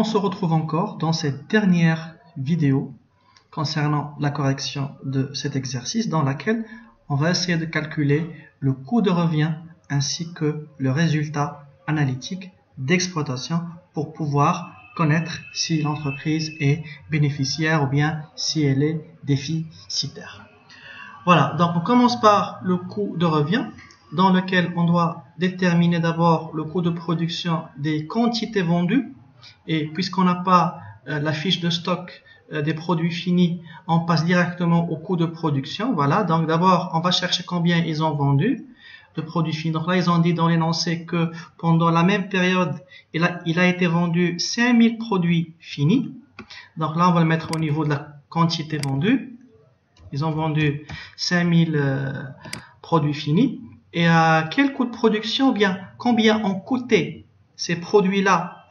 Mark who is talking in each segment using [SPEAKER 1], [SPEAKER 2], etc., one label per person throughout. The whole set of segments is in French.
[SPEAKER 1] se retrouve encore dans cette dernière vidéo concernant la correction de cet exercice dans laquelle on va essayer de calculer le coût de revient ainsi que le résultat analytique d'exploitation pour pouvoir connaître si l'entreprise est bénéficiaire ou bien si elle est déficitaire. Voilà, donc on commence par le coût de revient dans lequel on doit déterminer d'abord le coût de production des quantités vendues. Et puisqu'on n'a pas la fiche de stock des produits finis, on passe directement au coût de production. Voilà, donc d'abord on va chercher combien ils ont vendu de produits finis. Donc là ils ont dit dans l'énoncé que pendant la même période il a été vendu 5000 produits finis. Donc là on va le mettre au niveau de la quantité vendue. Ils ont vendu 5000 produits finis. Et à quel coût de production, ou bien combien ont coûté ces produits-là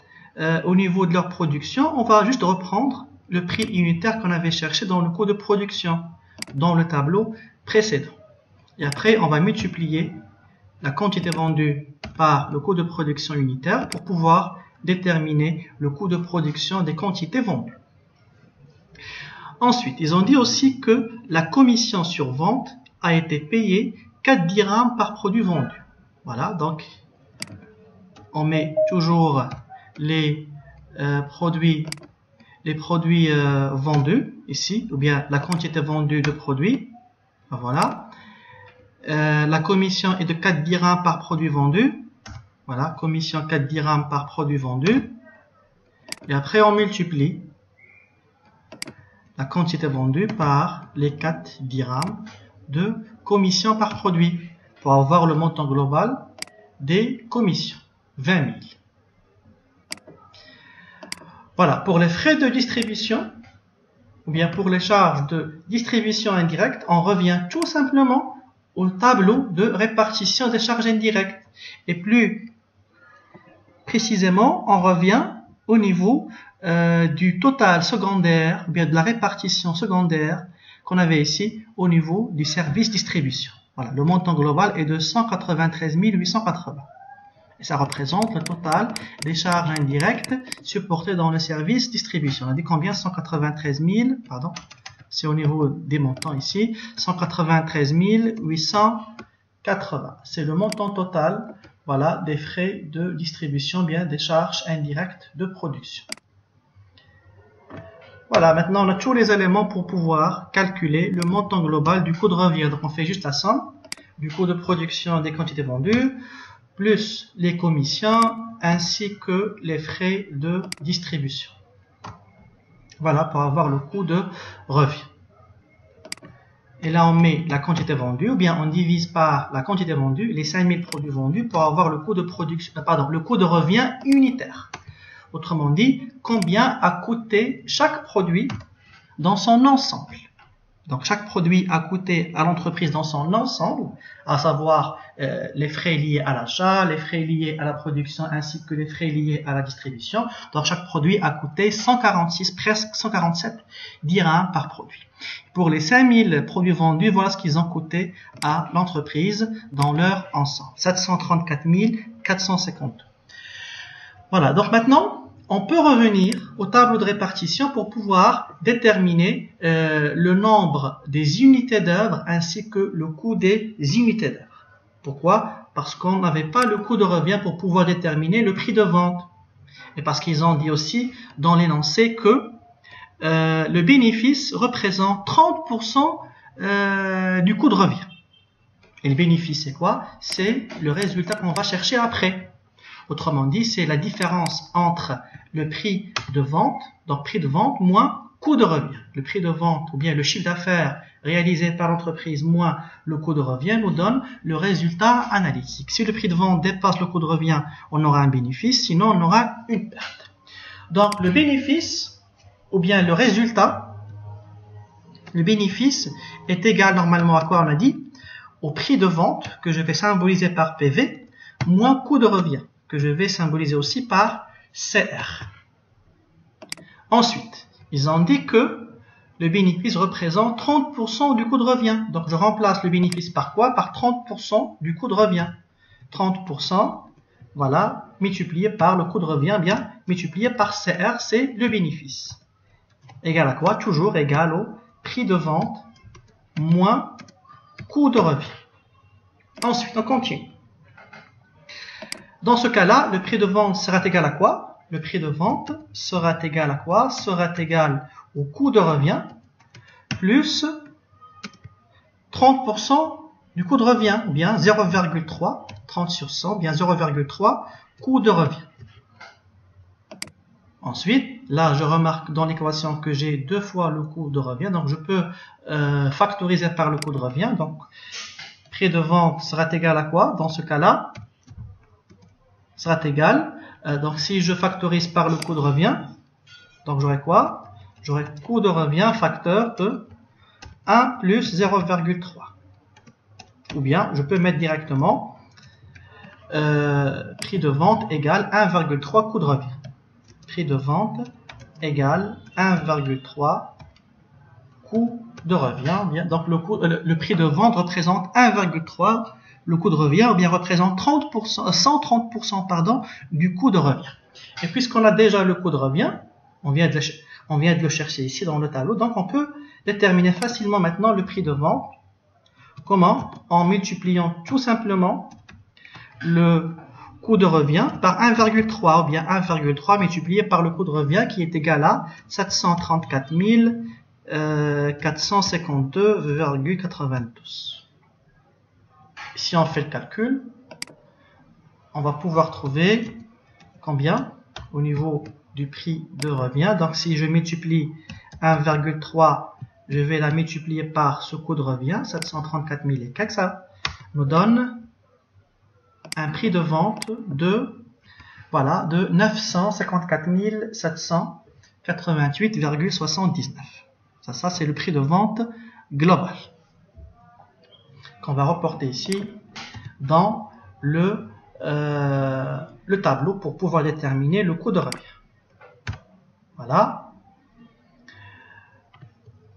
[SPEAKER 1] au niveau de leur production? On va juste reprendre le prix unitaire qu'on avait cherché dans le coût de production dans le tableau précédent. Et après, on va multiplier la quantité vendue par le coût de production unitaire pour pouvoir déterminer le coût de production des quantités vendues. Ensuite, ils ont dit aussi que la commission sur vente a été payée 4 dirhams par produit vendu. Voilà, donc on met toujours les produits vendus ici, ou bien la quantité vendue de produits. Voilà. La commission est de 4 dirhams par produit vendu. Voilà, commission 4 dirhams par produit vendu. Et après, on multiplie la quantité vendue par les 4 dirhams de commission par produit pour avoir le montant global des commissions, 20 000. Voilà, pour les frais de distribution, ou bien pour les charges de distribution indirecte, on revient tout simplement au tableau de répartition des charges indirectes. Et plus précisément, on revient au niveau du total secondaire, ou bien de la répartition secondaire qu'on avait ici au niveau du service distribution. Voilà, le montant global est de 193 880. Et ça représente le total des charges indirectes supportées dans le service distribution. On a dit combien? 193 000, pardon, c'est au niveau des montants ici, 193 880. C'est le montant total, voilà, des frais de distribution, bien des charges indirectes de production. Voilà, maintenant on a tous les éléments pour pouvoir calculer le montant global du coût de revient. Donc on fait juste la somme du coût de production des quantités vendues, plus les commissions, ainsi que les frais de distribution. Voilà, pour avoir le coût de revient. Et là on met la quantité vendue, ou bien on divise par la quantité vendue, les 5000 produits vendus, pour avoir le coût de production, le coût de revient unitaire. Autrement dit, combien a coûté chaque produit dans son ensemble. Donc chaque produit a coûté à l'entreprise dans son ensemble, à savoir les frais liés à l'achat, les frais liés à la production ainsi que les frais liés à la distribution. Donc chaque produit a coûté 146, presque 147 dirhams par produit. Pour les 5000 produits vendus, voilà ce qu'ils ont coûté à l'entreprise dans leur ensemble. 734 450. Voilà, donc maintenant, on peut revenir au tableau de répartition pour pouvoir déterminer le nombre des unités d'œuvre ainsi que le coût des unités d'œuvre. Pourquoi? Parce qu'on n'avait pas le coût de revient pour pouvoir déterminer le prix de vente. Et parce qu'ils ont dit aussi dans l'énoncé que le bénéfice représente 30% du coût de revient. Et le bénéfice, c'est quoi? C'est le résultat qu'on va chercher après. Autrement dit, c'est la différence entre le prix de vente, donc prix de vente moins coût de revient. Le prix de vente ou bien le chiffre d'affaires réalisé par l'entreprise moins le coût de revient nous donne le résultat analytique. Si le prix de vente dépasse le coût de revient, on aura un bénéfice, sinon on aura une perte. Donc le bénéfice ou bien le résultat, le bénéfice est égal normalement à quoi on a dit? Au prix de vente que je vais symboliser par PV moins coût de revient, que je vais symboliser aussi par CR. Ensuite, ils ont dit que le bénéfice représente 30% du coût de revient. Donc, je remplace le bénéfice par quoi? Par 30% du coût de revient. 30%, voilà, multiplié par le coût de revient, bien multiplié par CR, c'est le bénéfice. Égal à quoi? Toujours égal au prix de vente moins coût de revient. Ensuite, on continue. Dans ce cas-là, le prix de vente sera égal à quoi? Le prix de vente sera égal à quoi? Sera égal au coût de revient plus 30% du coût de revient, ou bien 0,3, 30 sur 100, bien 0,3 coût de revient. Ensuite, là, je remarque dans l'équation que j'ai 2 fois le coût de revient, donc je peux factoriser par le coût de revient. Donc, prix de vente sera égal à quoi? Dans ce cas-là, sera égal, donc si je factorise par le coût de revient, donc j'aurai quoi? J'aurai coût de revient facteur de 1 plus 0,3. Ou bien, je peux mettre directement prix de vente égale 1,3 coût de revient. Prix de vente égale 1,3 coût de revient. Bien, donc le prix de vente représente 1,3 le coût de revient, ou bien représente 30%, 130% pardon, du coût de revient. Et puisqu'on a déjà le coût de revient, on vient de le chercher ici dans le tableau, donc on peut déterminer facilement maintenant le prix de vente. Comment? En multipliant tout simplement le coût de revient par 1,3, ou bien 1,3 multiplié par le coût de revient qui est égal à 734 452,92. Si on fait le calcul, on va pouvoir trouver combien au niveau du prix de revient. Donc si je multiplie 1,3, je vais la multiplier par ce coût de revient, 734 000 et quelques, ça nous donne un prix de vente de 954 788,79. Ça c'est le prix de vente global qu'on va reporter ici dans le tableau pour pouvoir déterminer le coût de revient. Voilà.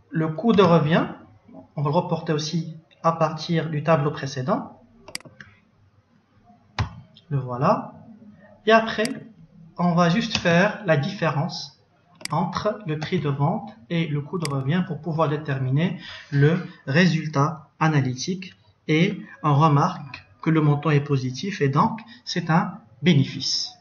[SPEAKER 1] Le coût de revient, on va le reporter aussi à partir du tableau précédent. Le voilà. Et après, on va juste faire la différence entre le prix de vente et le coût de revient pour pouvoir déterminer le résultat analytique. Et on remarque que le montant est positif et donc c'est un bénéfice.